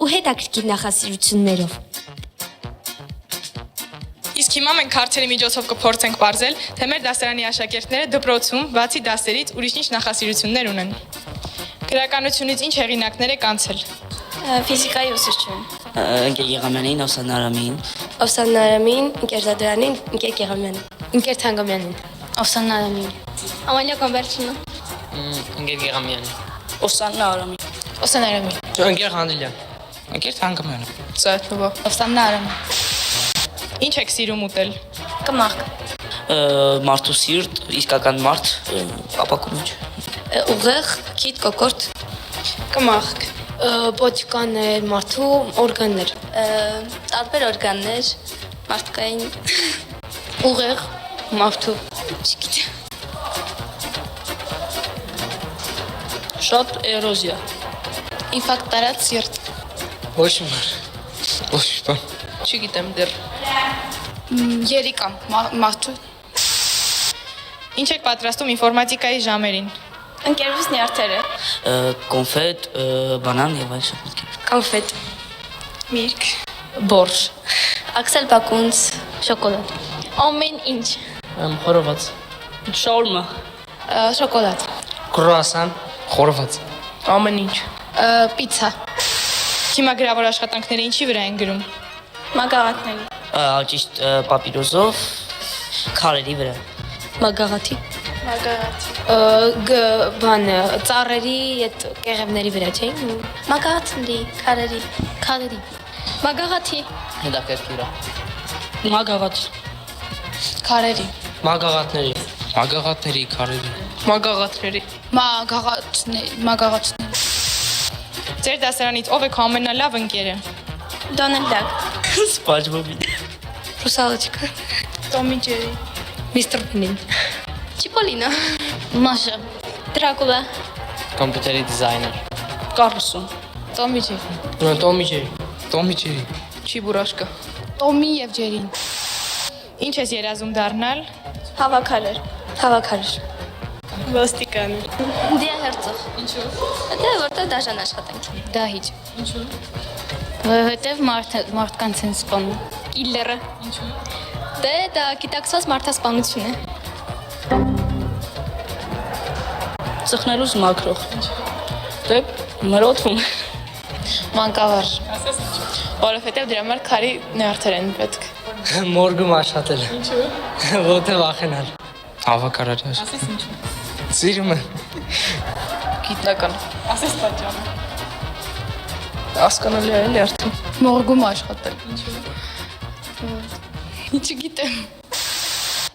ու հետաքրքիր նախասիրություններով։ Իսկ հիմա մենք հարցերի միջոցով կփորձենք պարզել, թե մեր դասարանի աշակերտները դպրոցում, բացի դասերից, ուրիշ ինչ նախասիրություններ ունեն։ Գրականությունից ինչ հեղինակներ եք անցել։ Ֆիզիկայի ուսուցչություն։ Ընկեր Եղամյանին, Օվսան Արամին։ Օվսան Արամին, ընկեր Զադրյանին, ընկեր Գեղամյանին։ Ընկեր Թանգամյանին։ Օվսան Արամին։ Ամանյա Կամբերչինը։ Ընկեր Գեղամյանը։ Օվսան Արամին։ Օվսան Արամին։ Ընկեր Խանդիլյան։ Ընկեր Թանգամյանը։ Ծաթնովա։ Օվսան Արամին։ Ինչ եք սիրում ուտել։ Կմախք։ Մարդու սիրտ, իսկական մարդ, ապակու մեջ։ Ուղեղ, քիթ, կոկորտ։ Կմախք։ Պոչկաներ, մարդու օրգաններ։ Տարբեր օրգաններ, մարդկային Ուղեղ, մարդու։ չգիտեմ։ Շատ էրոզիա։ Ինֆակտ տարած սիրտ։ Ոչ մար։ Ոչ բան։ Չգիտեմ դեռ։ Երիկա, մարդու։ Ինչ եք պատրաստում ինֆորմատիկայի ժամերին։ Ընկերուս նյարդերը։ Կոնֆետ, բանան եւ այլ շփոթքեր։ Կոնֆետ։ Միրգ։ Բորշ։ Աքսել բակունց, շոկոլադ։ Ամեն ինչ։ Խորոված։ Շաուրմա։ Շոկոլադ։ Կրուասան, խորոված։ Ամեն ինչ։ Պիցա։ Հիմագրավոր աշխատանքները ինչի վրա են գրում։ Մագաղաթների։ Ճիշտ պապիրոզով քարերի վրա։ Մագաղաթի։ Մագաղաթ։ Բանը, ծառերի այդ կեղևների վրա չէ՞։ Մագաղաթների, քարերի։ Մագաղաթի։ Հետաքրքիր է։ Մագաղաթ։ Քարերի։ Մագաղաթների։ Մագաղաթների քարերի։ Մագաղաթների։ Մագաղաթների։ Ձեր դասարանից ով է քո ամենալավ ընկերը։ Դոնալդ Դակ։ Սպանջբոբի։ Ռուսալочка։ Տոմի Ջերի։ Միստր Պինին։ Չիպոլինո։ Մաշա։ Դրակուլա։ Կոմպյուտերի դիզայներ։ Կառլսոն։ Տոմի Ջերի։ Տոմի Ջերի։ Տոմի Ջերի։ Չիբուրաշկա։ Տոմի եւ Ջերին։ Ինչ ես երազում դառնալ։ Հավաքարեր։ Հավաքարար։ Ոստիկան։ Դիահերցող։ Ինչու։ Դա որտեղ դաժան աշխատանք։ Դահիճ։ Ինչու։ Որովհետեւ մարդկանց են սպանում։ Կիլլերը։ Ինչու։ Դա գիտակցված մարդասպանություն է։ Ծխնելուց մաքրող։ Դե մրոթվում։ Մանկավար։ Ասես ինչու։ Որովհետև դրա համար քարի նյարդեր են պետք։ Մորգում աշխատել։ Ինչու։ Որտեղ վախենալ։ Հավաքարարի աշխատել։ Ասես ինչու։ Սիրում եմ։ Գիտնական։ Ասես պատճառը։ Հասկանալի է էլի արդեն։ Մորգում աշխատել։ Ինչու։ Չգիտեմ։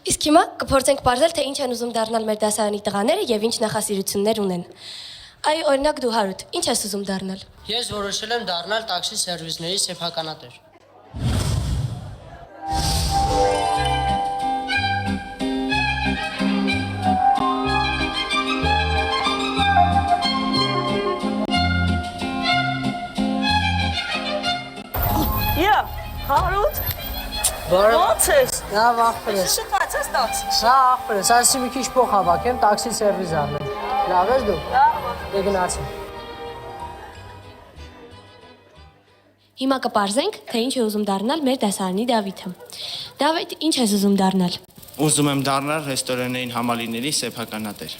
Իսկ հիմա կփորձենք պարզել, թե ինչ են ուզում դառնալ մեր դասարանի տղաները եւ ինչ նախասիրություններ ունեն։ Այ օրինակ դու Հարութ, ինչ ես ուզում դառնալ։ Ես որոշել եմ դառնալ տաքսի սերվիսների սեփականատեր։ Հարութ, Բարև։ ո՞նց ես։ Լավ ախպեր ես։ Շփած ես տաց։ Սա ախպեր ես, ասի մի քիչ փող հավաքեմ տաքսի սերվիս առնեմ։ Լավ ես դու։ Դե գնացի։ Հիմա կպարզենք, թե ինչ է ուզում դառնալ մեր դասարանի Դավիթը։ Դավիթ, ինչ ես ուզում դառնալ։ Ուզում եմ դառնալ ռեստորանային համալիրների սեփականատեր։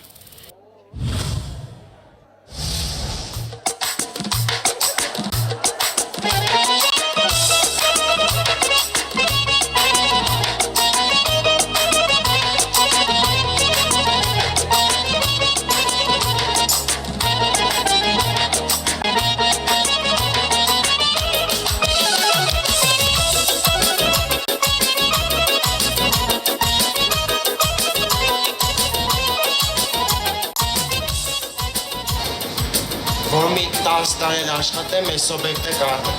Որ մի 10 տարի աշխատեմ, այս օբյեկտը կառնեմ։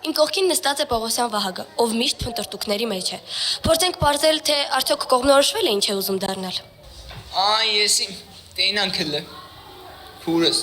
Իմ կողքին նստած է Պողոսյան Վահագը, ով միշտ փնտրտուքների մեջ է։ Փորձենք պարզել, թե արդյոք կողմնորոշվել է ինչ է ուզում դառնալ։ Ես իմ տենան քլը։ Փուրս։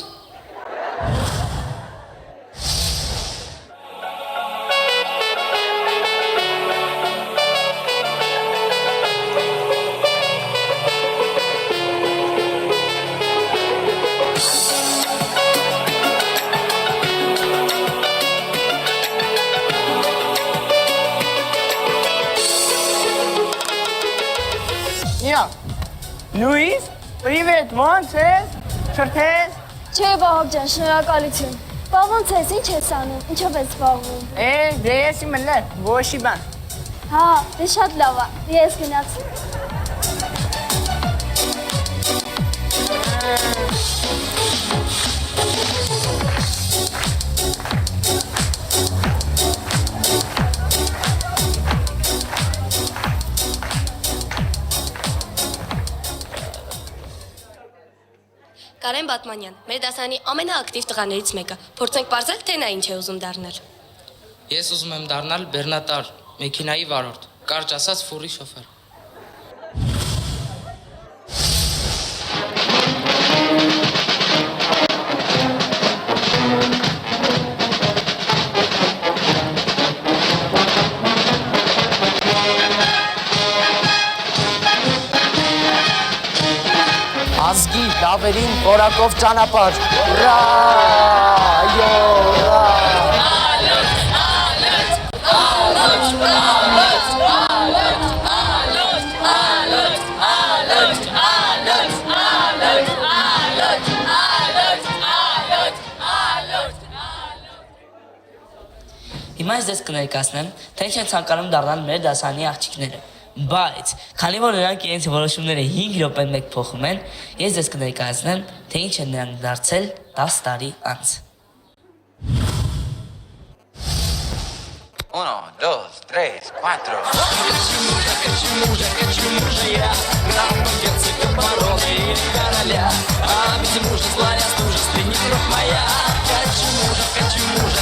Լուիս, պրիվետ, ո՞նց ես։ Շրթես։ Չէ, Վահագ ջան, շնորհակալություն։ Բա ո՞նց ես, ինչ ես անում, ինչով ես զբաղվում։ Դե ես իմ լեր, ոչի բան։ Հա, դե շատ լավ է, ես գնացի։ Կարեն Բատմանյան, մեր դասարանի ամենաակտիվ տղաներից մեկը։ Փորձենք պարզել, թե նա ինչ է ուզում դառնալ։ Ես ուզում եմ դառնալ բեռնատար, մեքենայի վարորդ, կարճ ասած ֆուրի շոֆեր։ Ազգի դավերին որակով ճանապարհ։ Ուրա! Այո, ուրա! Հիմա ես ձեզ կներկայացնեմ, թե ինչ են ցանկանում դառնալ մեր դասարանի աղջիկները։ Բայց, քանի որ նրանք իրենց որոշումները 5 րոպեն մեկ փոխում են, ես ձեզ կներկայացնեմ, թե ինչ են նրանք դարձել 10 տարի անց։ 1, 2, 3, 4. Хочу мужа,